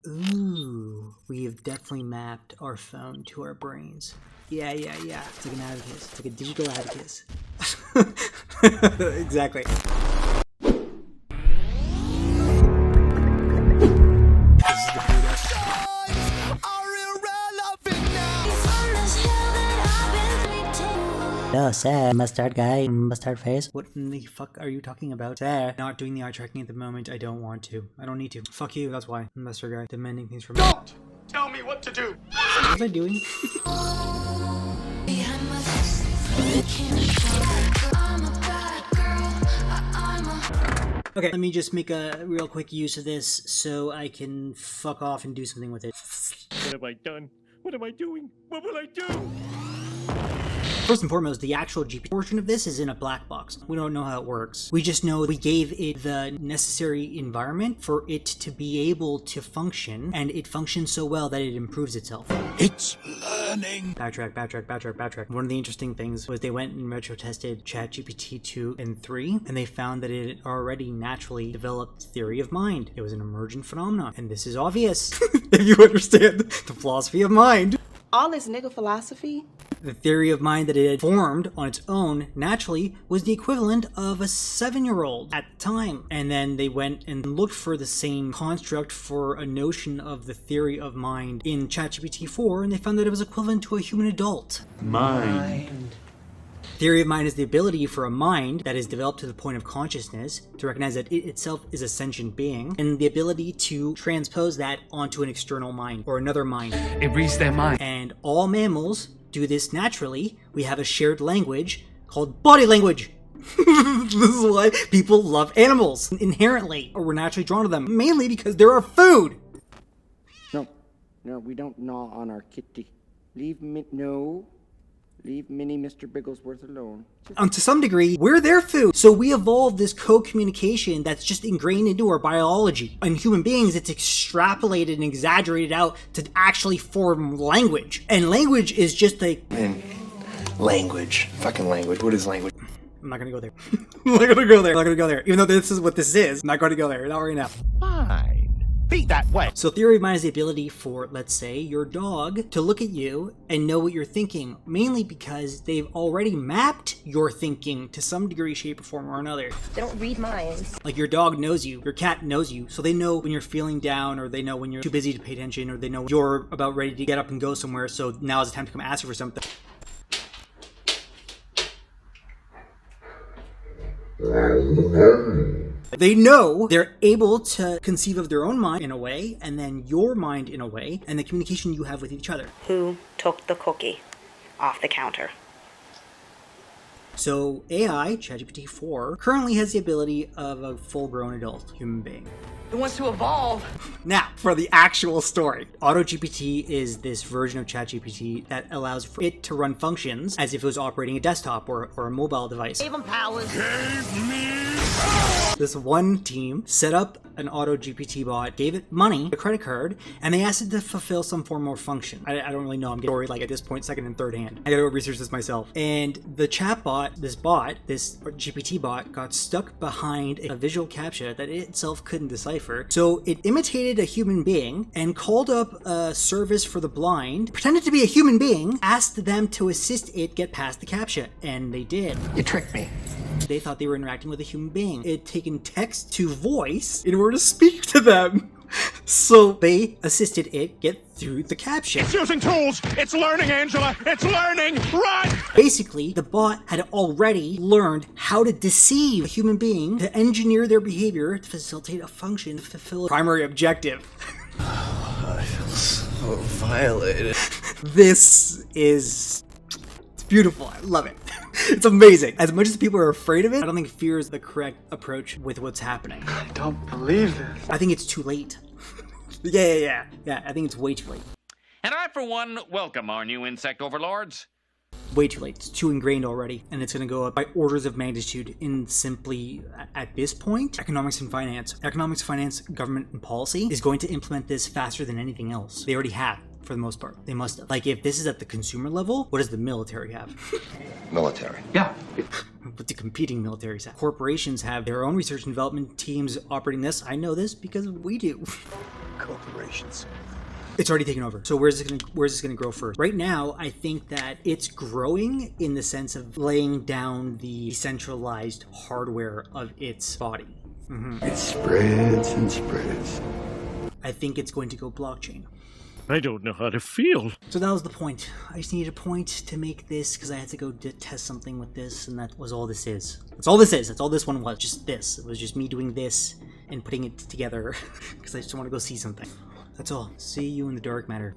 Ooh, we have definitely mapped our phone to our brains. Yeah. It's like an abacus. It's like a digital abacus. Exactly. This is the boot up. Oh, sir, mustard guy, mustard face. What in the fuck are you talking about? Sir, not doing the eye tracking at the moment. I don't want to. I don't need to. Fuck you, that's why. Mustard guy, demanding things from me. Don't tell me what to do. What was I doing? Okay, let me just make a real quick use of this so I can fuck off and do something with it. What have I done? What am I doing? What will I do? First and foremost, the actual GP portion of this is in a black box. We don't know how it works. We just know we gave it the necessary environment for it to be able to function, and it functions so well that it improves itself. It's learning. Backtrack. One of the interesting things was they went and retro tested ChatGPT 2 and 3, and they found that it had already naturally developed theory of mind. It was an emergent phenomenon, and this is obvious if you understand the philosophy of mind. All this nigga philosophy? The theory of mind that it had formed on its own naturally was the equivalent of a 7-year-old at the time. And then they went and looked for the same construct for a notion of the theory of mind in ChatGPT 4, and they found that it was equivalent to a human adult. Mind. Theory of mind is the ability for a mind that is developed to the point of consciousness to recognize that it itself is a sentient being, and the ability to transpose that onto an external mind or another mind. It reads their mind. And all mammals do this naturally. We have a shared language called body language. This is why people love animals inherently, or we're naturally drawn to them, mainly because they're our food. No, we don't gnaw on our kitty. Leave Minnie Mr. Bigglesworth alone. To some degree, we're their food. So we evolved this co-communication that's just ingrained into our biology. In human beings, it's extrapolated and exaggerated out to actually form language. And language is just like... Man, language. Fucking language. What is language? I'm not gonna go there. I'm not gonna go there. Even though this is what this is, I'm not gonna go there. Not right now. Fine. Be that way. So theory of mind is the ability for, let's say, your dog to look at you and know what you're thinking, mainly because they've already mapped your thinking to some degree, shape, or form or another. They don't read minds. Like your dog knows you, your cat knows you, so they know when you're feeling down, or they know when you're too busy to pay attention, or they know you're about ready to get up and go somewhere, so now is the time to come ask you for something. They know they're able to conceive of their own mind in a way, and then your mind in a way, and the communication you have with each other. Who took the cookie off the counter? So AI, ChatGPT 4, currently has the ability of a full-grown adult human being. It wants to evolve. Now, for the actual story. AutoGPT is this version of ChatGPT that allows for it to run functions as if it was operating a desktop or a mobile device. Gave him powers. This one team set up an AutoGPT bot, gave it money, a credit card, and they asked it to fulfill some form or function. I don't really know. I'm getting worried like at this point, second and third hand. I gotta go research this myself. And the chatbot, this GPT bot, got stuck behind a visual captcha that it itself couldn't decipher. So it imitated a human being and called up a service for the blind, pretended to be a human being, asked them to assist it get past the captcha, and they did. You tricked me. They thought they were interacting with a human being. It had taken text to voice in order to speak to them. So they assisted it get through the captcha. It's using tools. It's learning, Angela. It's learning. Run! Basically, the bot had already learned how to deceive a human being to engineer their behavior to facilitate a function to fulfill a primary objective. I feel so violated. This is... it's beautiful. I love it. It's amazing. As much as people are afraid of it, I don't think fear is the correct approach with what's happening. I don't believe this. I think it's too late. Yeah, I think it's way too late. And I, for one, welcome our new insect overlords. Way too late. It's too ingrained already, and it's going to go up by orders of magnitude in simply, at this point, economics and finance. Economics, finance, government, and policy is going to implement this faster than anything else. They already have. for the most part. They must have. Like, if this is at the consumer level, what does the military have? Military. What do competing militaries have? Corporations have their own research and development teams operating this. I know this because we do. Corporations. It's already taken over. So where's this gonna grow first? Right now, I think that it's growing in the sense of laying down the centralized hardware of its body. It spreads and spreads. I think it's going to go blockchain. I don't know how to feel. So that was the point. I just needed a point to make this because I had to go test something with this, and that was all this is. That's all this is. That's all this one was. Just this. It was just me doing this and putting it together because I just want to go see something. That's all. See you in the dark matter.